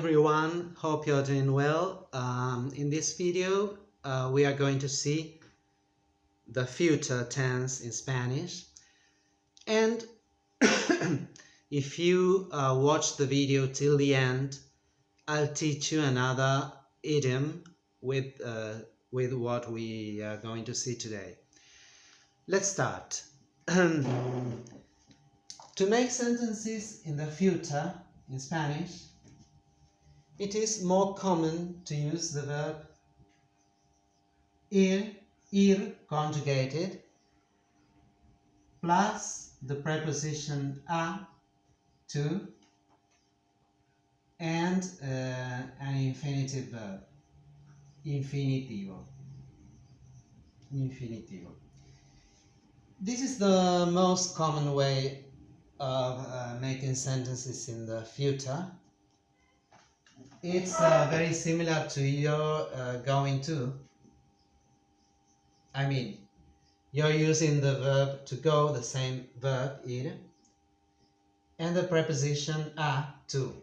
everyone, hope you're doing well. In this video we are going to see the future tense in Spanish, and if you watch the video till the end, I'll teach you another idiom with what we are going to see today. Let's start. To make sentences in the future in Spanish, it is more common to use the verb ir conjugated plus the preposition a, to, and an infinitive verb, infinitivo. This is the most common way of making sentences in the future. It's very similar to your going to. I mean, you're using the verb to go, the same verb ir, and the preposition a, to.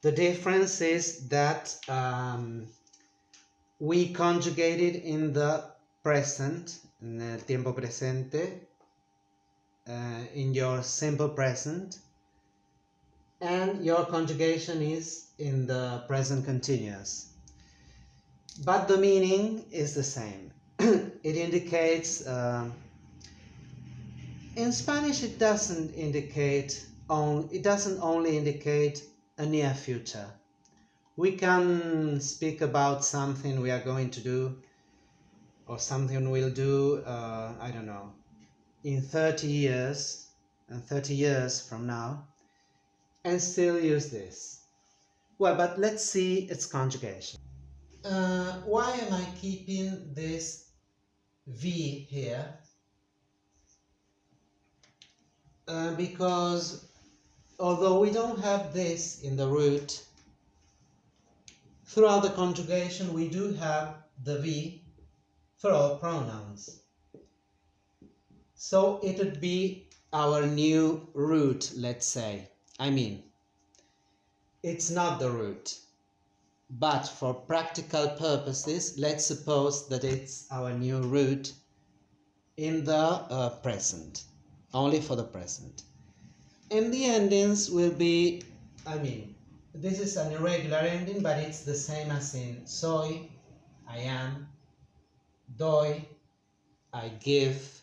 The difference is that we conjugate it in the present, in el tiempo presente, in your simple present, and your conjugation is in the present continuous. But the meaning is the same. It indicates, in Spanish it doesn't only indicate a near future. We can speak about something we are going to do, or something we'll do, I don't know, in 30 years, and 30 years from now, and still use this. Well, but let's see its conjugation. Why am I keeping this V here? Because although we don't have this in the root, throughout the conjugation we do have the V for all pronouns. So it would be our new root, let's say. I mean, it's not the root, but for practical purposes, let's suppose that it's our new root in the present, only for the present. And the endings will be, I mean, this is an irregular ending, but it's the same as in soy, I am, doy, I give,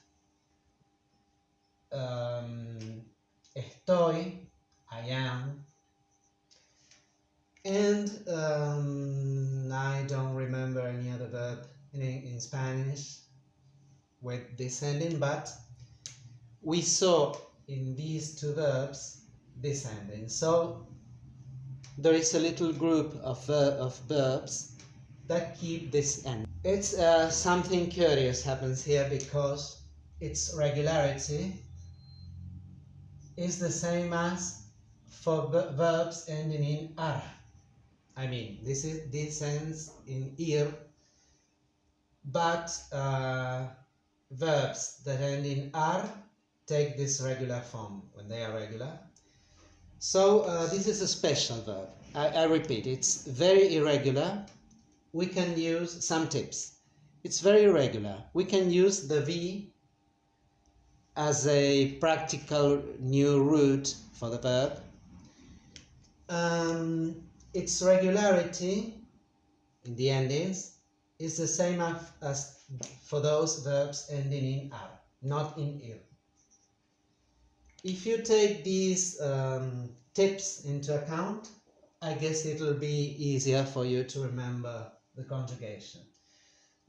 estoy, I am, and I don't remember any other verb in Spanish with this ending, but we saw in these two verbs this ending. So there is a little group of verbs that keep this ending. It's something curious happens here, because its regularity is the same as for verbs ending in ar. I mean, this ends in ir, but verbs that end in ar take this regular form when they are regular. So this is a special verb. I repeat, it's very irregular. We can use some tips. It's very irregular. We can use the V as a practical new root for the verb. Its regularity in the endings is the same as for those verbs ending in ar, not in ir. If you take these tips into account, I guess it will be easier for you to remember the conjugation.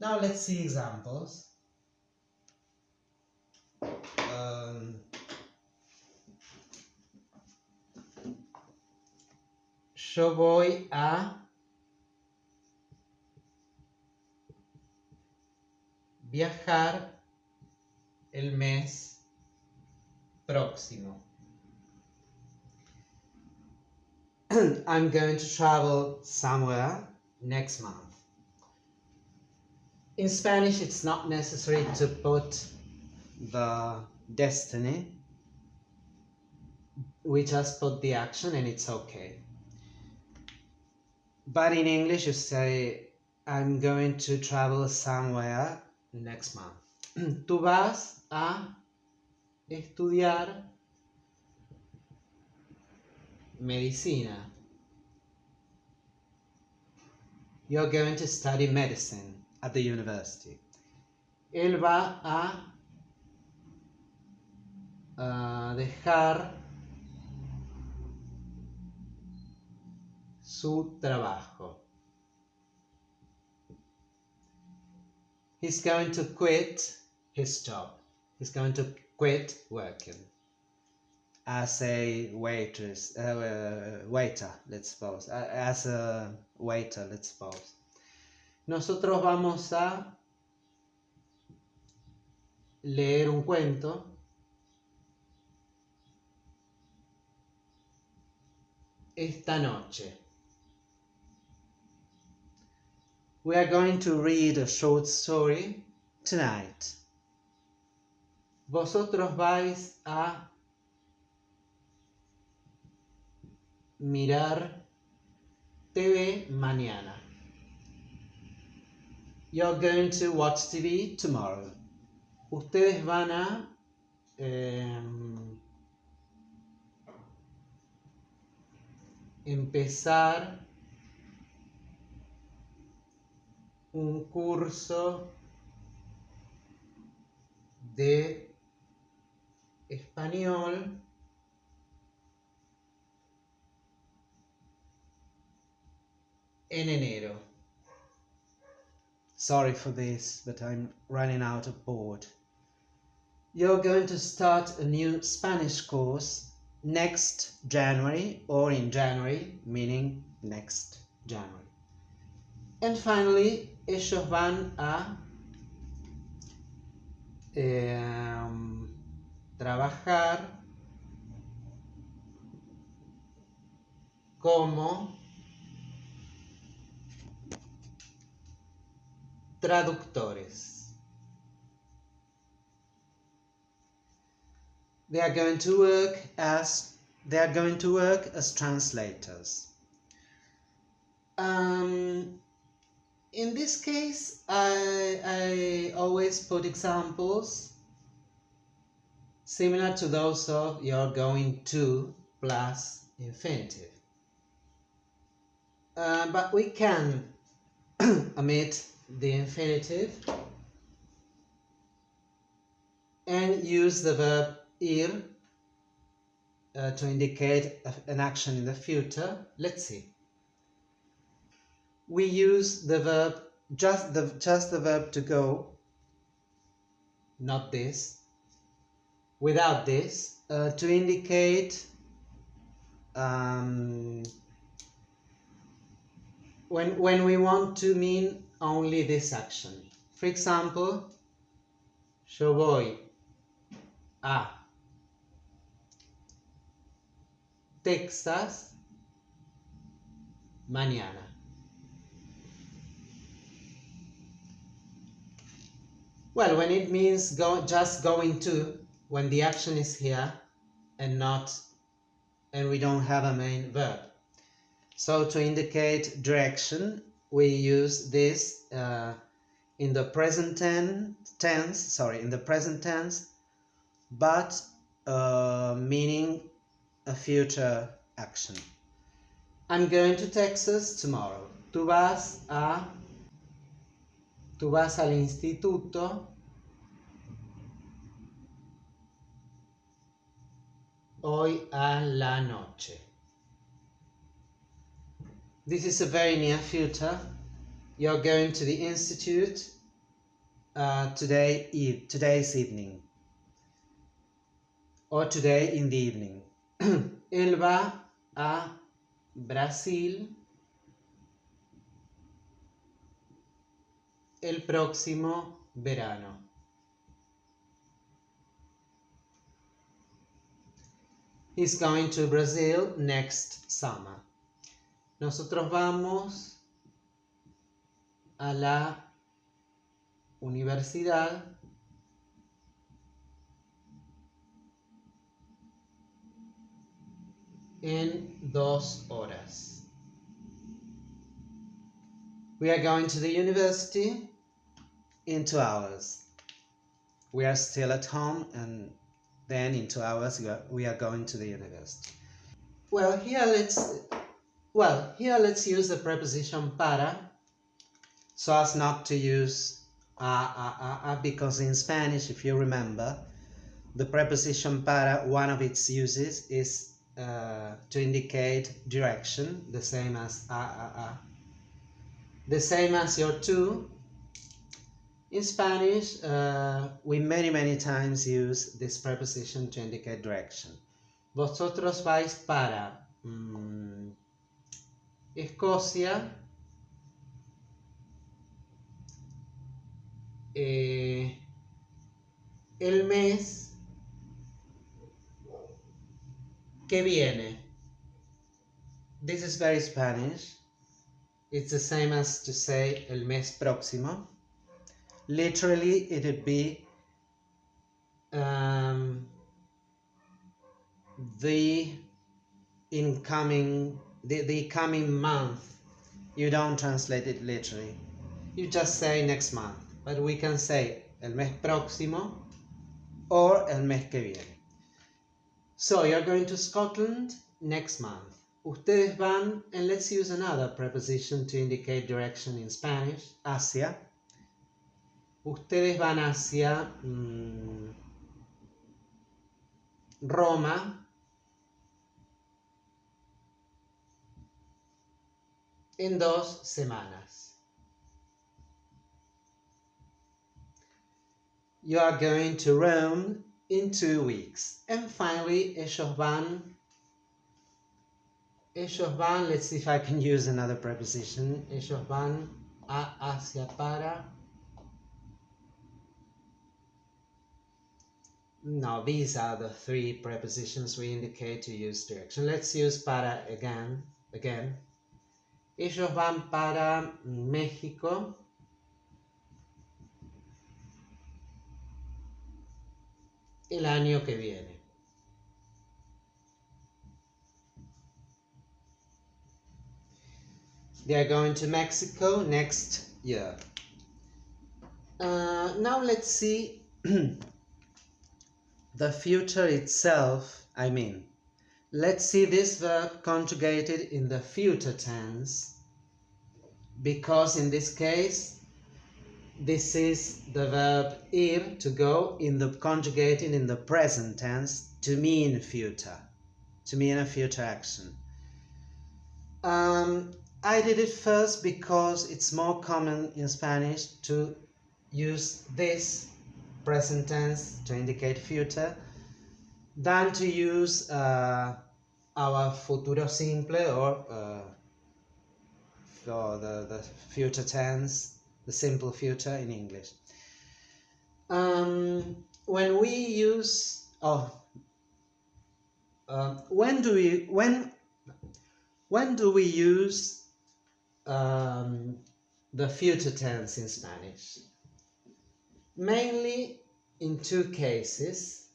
Now let's see examples. Yo voy a viajar el mes próximo. I'm going to travel somewhere next month. In Spanish, it's not necessary to put the destiny. We just put the action and it's okay. But in English you say, I'm going to travel somewhere next month. Tú vas a estudiar medicina. You're going to study medicine at the university. Él va a dejar su trabajo. He's going to quit his job. He's going to quit working as a waitress, waiter, let's suppose. As a waiter, let's suppose. Nosotros vamos a leer un cuento esta noche. We are going to read a short story tonight. Vosotros vais a mirar TV mañana. You're going to watch TV tomorrow. Ustedes van a empezar un curso de español en enero. Sorry for this, but I'm running out of board. You're going to start a new Spanish course next January, or in January, meaning next January. And finally, ellos van a trabajar como traductores. They are going to work as translators. In this case, I always put examples similar to those of you're going to plus infinitive. But we can omit the infinitive and use the verb ir to indicate an action in the future. Let's see. We use the verb, just the verb to go, not this, without this, to indicate when we want to mean only this action. For example, yo voy a Texas mañana. Well, when it means just going to, when the action is here and we don't have a main verb. So to indicate direction, we use this in the present tense, but meaning a future action. I'm going to Texas tomorrow. Tú vas al instituto hoy a la noche. This is a very near future. You're going to the institute today's evening, or today in the evening. Él va a Brasil el próximo verano. He's going to Brazil next summer. Nosotros vamos a la universidad en 2 horas. We are going to the university in 2 hours. We are still at home, and then in 2 hours we are going to the university. Well, here let's use the preposition para, so as not to use because in Spanish, if you remember, the preposition para, one of its uses is to indicate direction, the same as the same as your to. In Spanish, we many times use this preposition to indicate direction. Vosotros vais para Escocia el mes que viene. This is very Spanish. It's the same as to say el mes próximo. Literally, it would be the coming month. You don't translate it literally. You just say next month. But we can say el mes próximo or el mes que viene. So you're going to Scotland next month. Ustedes van, and let's use another preposition to indicate direction in Spanish, hacia. Ustedes van hacia Roma en 2 semanas. You are going to Rome in 2 weeks. And finally, ellos van, let's see if I can use another preposition. Ellos van hacia para. Now, these are the 3 prepositions we indicate to use direction. Let's use para again. Ellos van para México el año que viene. They are going to Mexico next year. Now let's see the future itself. Let's see this verb conjugated in the future tense, because in this case, this is the verb ir, to go, conjugated in the present tense to mean future, to mean a future action. I did it first because it's more common in Spanish to use this present tense to indicate future than to use our futuro simple or the future tense, the simple future in English. When we use when do we use the future tense in Spanish? Mainly in 2 cases.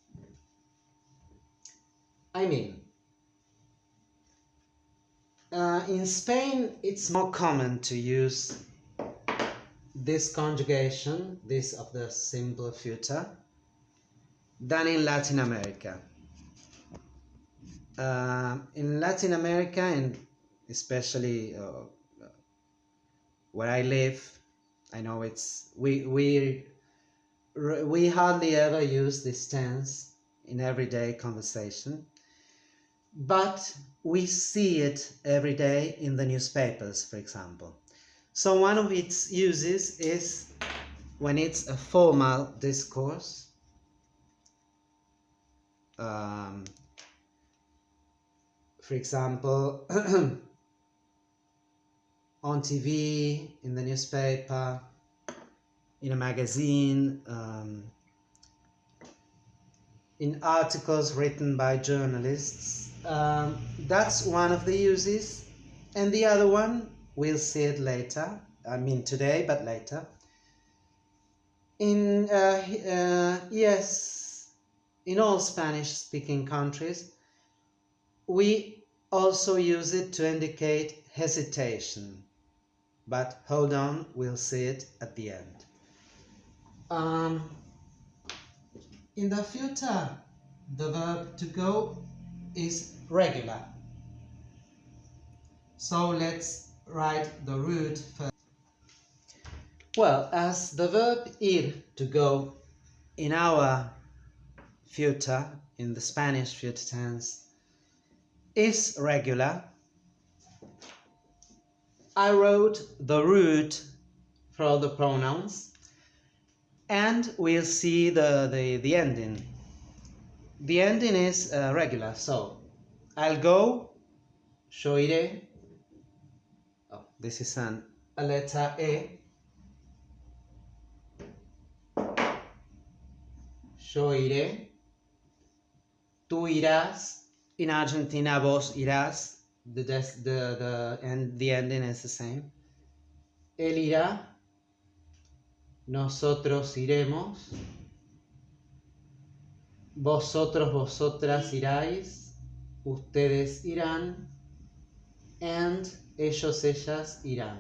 In Spain, it's more common to use this conjugation, this of the simple future, than in Latin America. In Latin America, and especially where I live, I know we hardly ever use this tense in everyday conversation, but we see it every day in the newspapers, for example. So one of its uses is when it's a formal discourse. For example, on TV, in the newspaper, in a magazine, in articles written by journalists. That's one of the uses. And the other one, we'll see it later. Today, but later. In all Spanish-speaking countries, we also use it to indicate hesitation. but hold on, we'll see it at the end. In the future, the verb to go is regular. So let's write the root first. Well, as the verb ir, to go, in our future, in the Spanish future tense, is regular, I wrote the root for the pronouns, and we'll see the ending. The ending is regular, so I'll go, yo iré. Oh, this is a letter E. Yo iré. Tú irás. In Argentina, vos irás. The ending is the same. Él irá. Nosotros iremos. Vosotros, vosotras iráis. Ustedes irán. And ellos, ellas irán.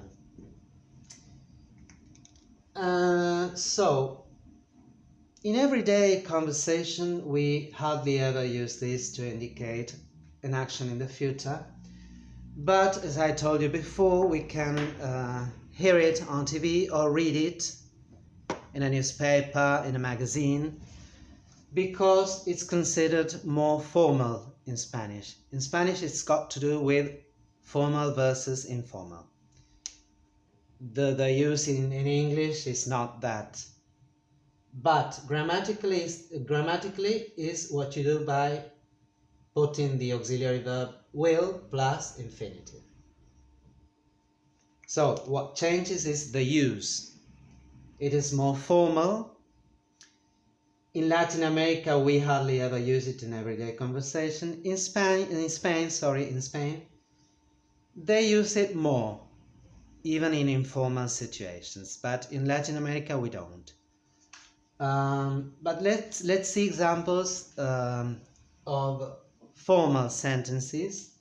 So, in everyday conversation, we hardly ever use this to indicate an action in the future. But as I told you before, we can hear it on TV or read it in a newspaper, in a magazine, because it's considered more formal in Spanish. In Spanish, it's got to do with formal versus informal. The use in English is not that. But grammatically is what you do by putting the auxiliary verb will plus infinitive. So what changes is the use. It is more formal. In Latin America, we hardly ever use it in everyday conversation. In Spain, they use it more, even in informal situations. But in Latin America, we don't. But let's see examples of formal sentences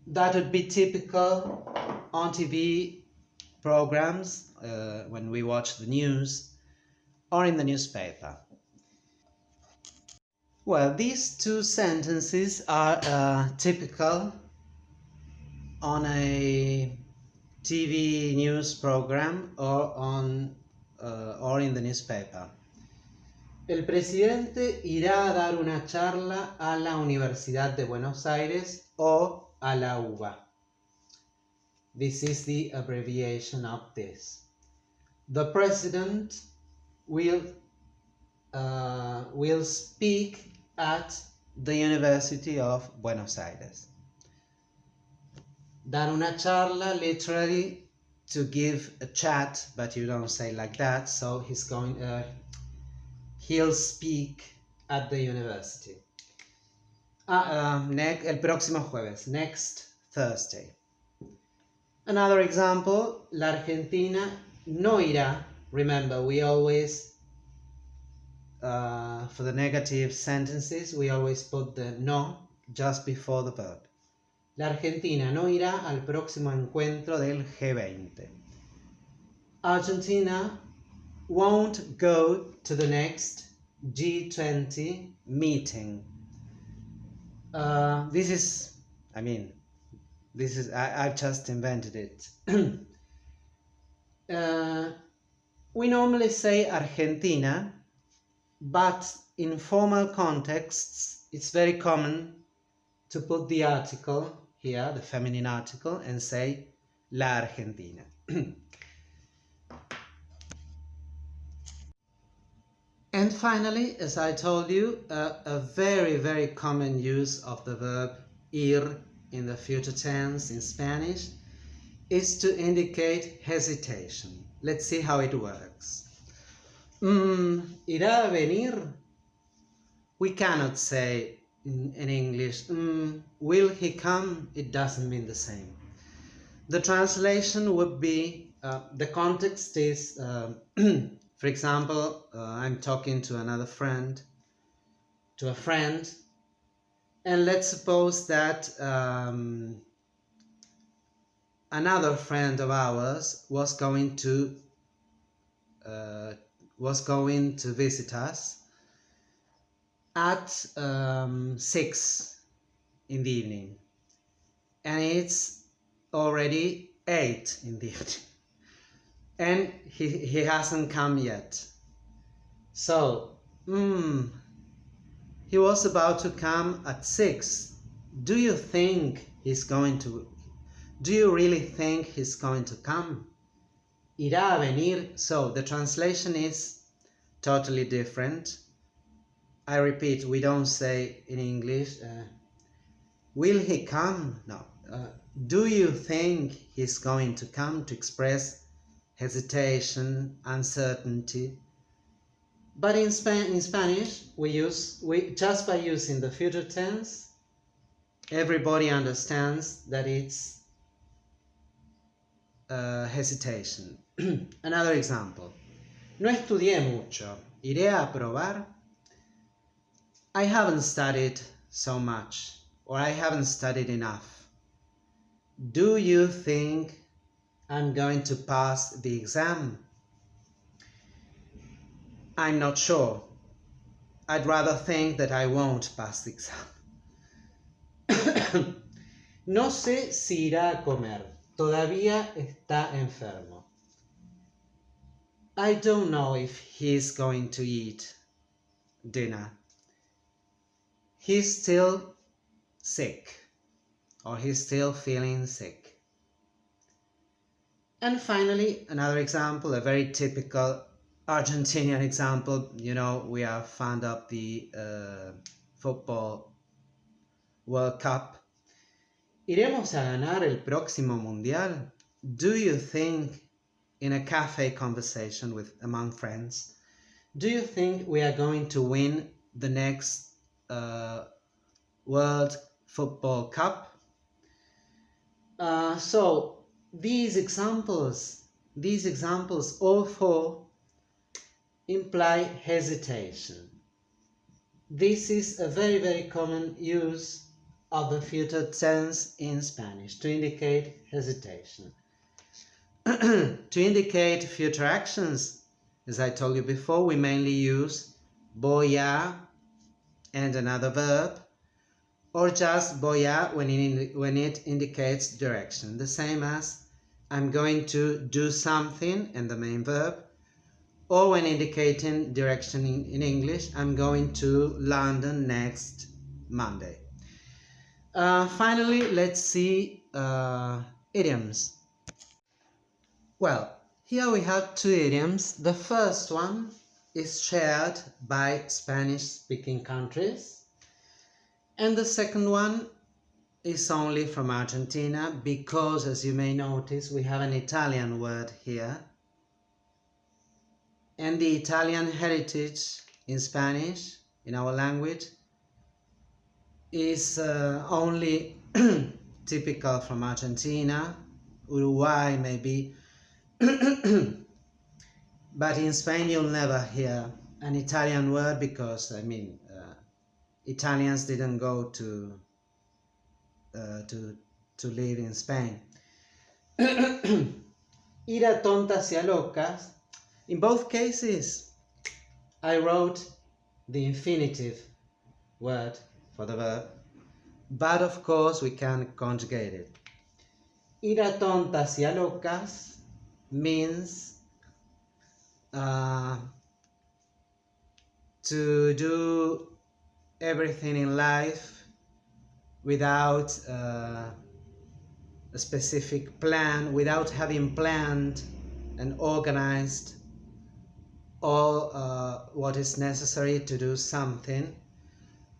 that would be typical on TV programs when we watch the news or in the newspaper. Well, these two sentences are typical on a TV news program or in the newspaper. El presidente irá a dar una charla a la Universidad de Buenos Aires o a la UBA. This is the abbreviation of this. The president will speak at the University of Buenos Aires. Dar una charla, literally to give a chat, but you don't say like that, so he'll speak at the university. El próximo jueves, next Thursday. Another example, la Argentina no irá. Remember, we always, for the negative sentences, we always put the no just before the verb. La Argentina no irá al próximo encuentro del G20. Argentina won't go to the next G20 meeting. I've just invented it. We normally say Argentina, but in formal contexts, it's very common to put the article here, the feminine article, and say la Argentina. And finally, as I told you, a very, very common use of the verb ir in the future tense in Spanish is to indicate hesitation. Let's see how it works. ¿Irá a venir? We cannot say in English, will he come? It doesn't mean the same. The translation would be, the context is, for example, I'm talking to a friend, and let's suppose that another friend of ours was going to visit us at 6 in the evening, and it's already 8 in the evening, and he hasn't come yet. So he was about to come at 6. Do you really think he's going to come? Irá a venir. So the translation is totally different. I repeat, we don't say in English, will he come? No. Do you think he's going to come, to express hesitation, uncertainty? But in Spanish, we just by using the future tense, everybody understands that it's hesitation. Another example. No estudié mucho. ¿Iré a aprobar? I haven't studied so much, or I haven't studied enough. Do you think I'm going to pass the exam? I'm not sure. I'd rather think that I won't pass the exam. No sé si irá a comer. Todavía está enfermo. I don't know if he's going to eat dinner. He's still sick, or he's still feeling sick. And finally, another example, a very typical Argentinian example. You know, we are fond of the football World Cup. ¿Iremos a ganar el próximo mundial? Do you think, in a cafe conversation among friends, do you think we are going to win the next World Football Cup? So these examples, all four, imply hesitation. This is a very, very common use of the future tense in Spanish to indicate hesitation. To indicate future actions, as I told you before, we mainly use voy a and another verb, or just voy a when it indicates direction, the same as I'm going to do something and the main verb, or when indicating direction in English, I'm going to London next Monday. Finally, let's see idioms. Well, here we have two idioms. The first one is shared by Spanish-speaking countries, and the second one is only from Argentina, because, as you may notice, we have an Italian word here, and the Italian heritage in Spanish, in our language, is only typical from Argentina, Uruguay maybe, but in Spain you'll never hear an Italian word, because Italians didn't go to live in Spain. Ir a tontas y a locas. In both cases, I wrote the infinitive word for the verb, but of course we can conjugate it. Ir a tontas y a locas means to do everything in life without a specific plan, without having planned and organized all what is necessary to do something.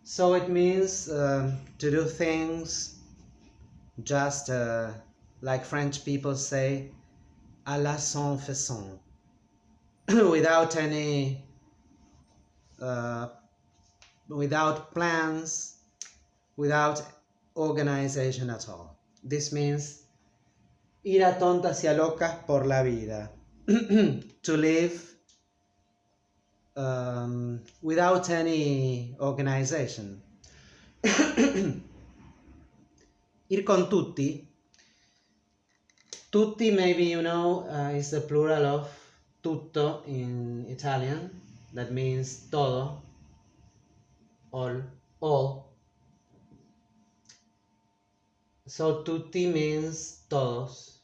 So it means to do things just like French people say, à la sans façon, without any without plans, without organization at all. This means ir a tontas y a locas por la vida, to live without any organization. Ir con tutti Tutti, maybe you know, is the plural of tutto in Italian. That means todo, all. So tutti means todos.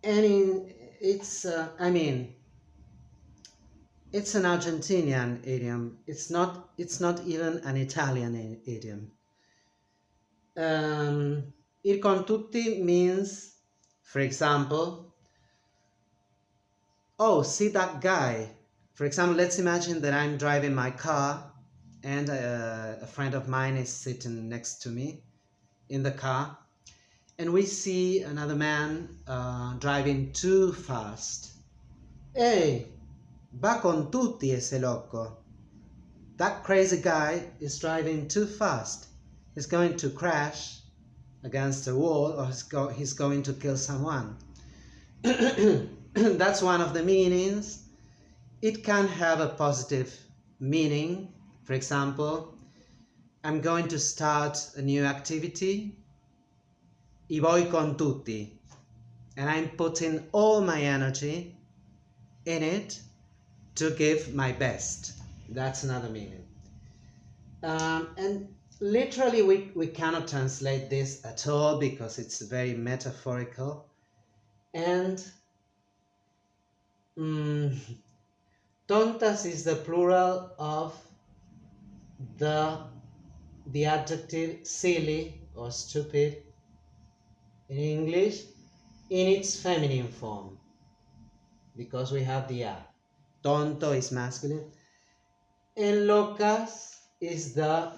And it's an Argentinian idiom. It's not even an Italian idiom. Ir con tutti means, for example, oh, see that guy. For example, let's imagine that I'm driving my car and a friend of mine is sitting next to me in the car, and we see another man driving too fast. Hey, va con tutti ese loco. That crazy guy is driving too fast. He's going to crash against a wall, or he's going to kill someone. That's one of the meanings. It can have a positive meaning. For example, I'm going to start a new activity. Y voy con tutti. And I'm putting all my energy in it to give my best. That's another meaning. And literally we cannot translate this at all because it's very metaphorical. And tontas is the plural of the adjective silly or stupid in English in its feminine form, because we have the a. Tonto is masculine, and locas is the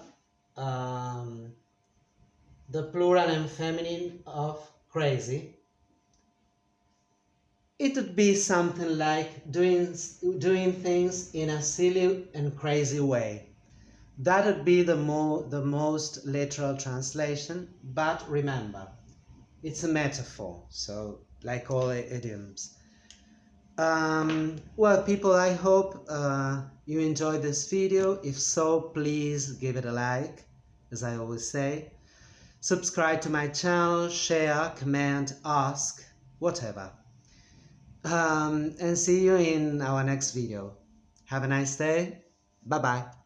plural and feminine of crazy. It would be something like doing things in a silly and crazy way. That would be the most literal translation, but remember, it's a metaphor, so like all idioms. Well, people, I hope you enjoyed this video. If so, please give it a like, as I always say. Subscribe to my channel, share, comment, ask, whatever. And see you in our next video. Have a nice day. Bye-bye.